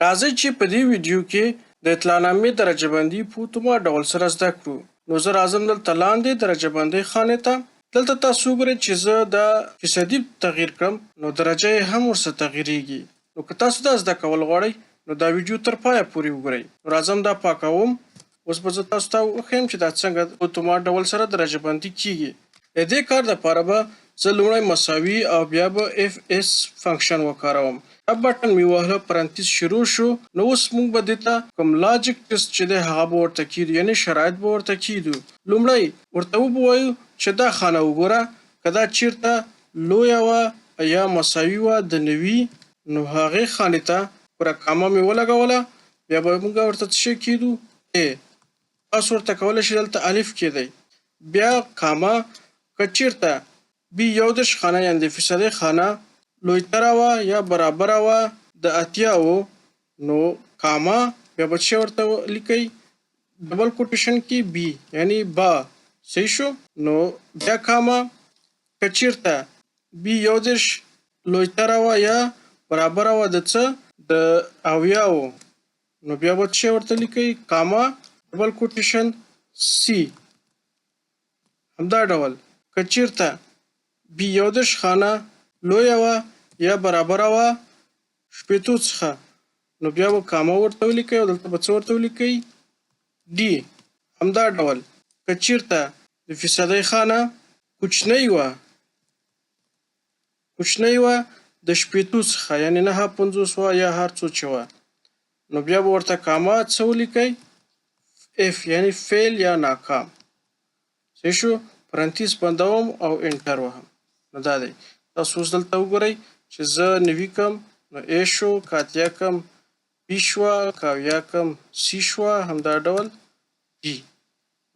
راځئ چې په دې ویډیو کې د اطلاعنامې درجه بندي په اتومات ډول سره زده کړو. نو زه راځم دلته لاندې درجه بندۍ خانې ته. دلته تاسو وګورئ چې زه دا فیصدي تغییر کړم نو درجه یې هم ورسره تغییریږي. نو که تاسو دا زده کول غواړئ نو دا ویډیو تر پایه پورې وګورئ. راځم دا پاکوم. اوس به زه تاسو ته وښیم چې دا څنګه اتومات ډول سره درجه بندي کیږي. د دې کار دپاره به زه لومړی مساوي او بیا به اف اس فنکشن وکاروم. دا بټن مې وهله، پرانتیز شروع شو. نو اوس موږ به دې ته کوم لاجیک ټیسټ چې دی هغه به ورته کیدو، یعنې شرایط به ورته کیدو. لومړی ورته ووایو چې دا خانه وګوره، که دا چیرته لویه وه یا مساوي وه د نوي، نو هغې خانې ته پوره کامه مې ولګوله. بیا به موږ ورته څه شی کیدو؟ تاسو ورته کولی شئ دلته الف کیدی. بیا کامه که چیرته بي 11 خانه یعنې د فیصدۍ خانه لویتره وه یا برابره وه د 80 نو کامه بیا به څه ورته لیکئ؟ ډبل کوټیشن کې بي یعنې با. صحیح شو؟ نو بیا کامه که چیرته بي 11 لویتره وه یا برابره وه د څه؟ د 80 نو بیا به څه ورته لیکئ؟ کامه ډبل کوټیشن سی. همدا ډول که چیرته بي 11 خانه لویه وه یا برابره وه 80 څخه، نو بیا به کامه ورته ولیکئ او دلته به څه ورته ولیکئ؟ ډي. همدا ډول که چیرته د فیصدۍ خانه کوچنۍ وه د 80 څخه، یعنې 9.50 وه یا هر څو چې وه، نو بیا به ورته کامه څه ولیکئ؟ اف یعنې فیل یا ناکام. صحیح شو؟ پرانتیز بندوم او انټر وهم. نو دا دی. تاسو اوس دلته وګورئ چې زه 90 کم نو ا شو، که 80 کم بي شوه، که 70 کم سی شوه. همدا ډول ډي.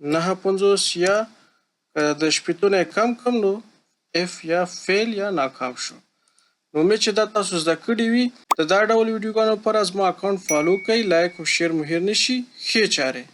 9.50 یا که د 80 نه کم نو اف یا فیل یا ناکام شو. نو امید چې دا تاسو زده کړي وي. د دا ډول ویډیوګانو لپاره زما اکاونټ فالو کړئ، لایک او شیر مو هیر نشي. ښې چارې.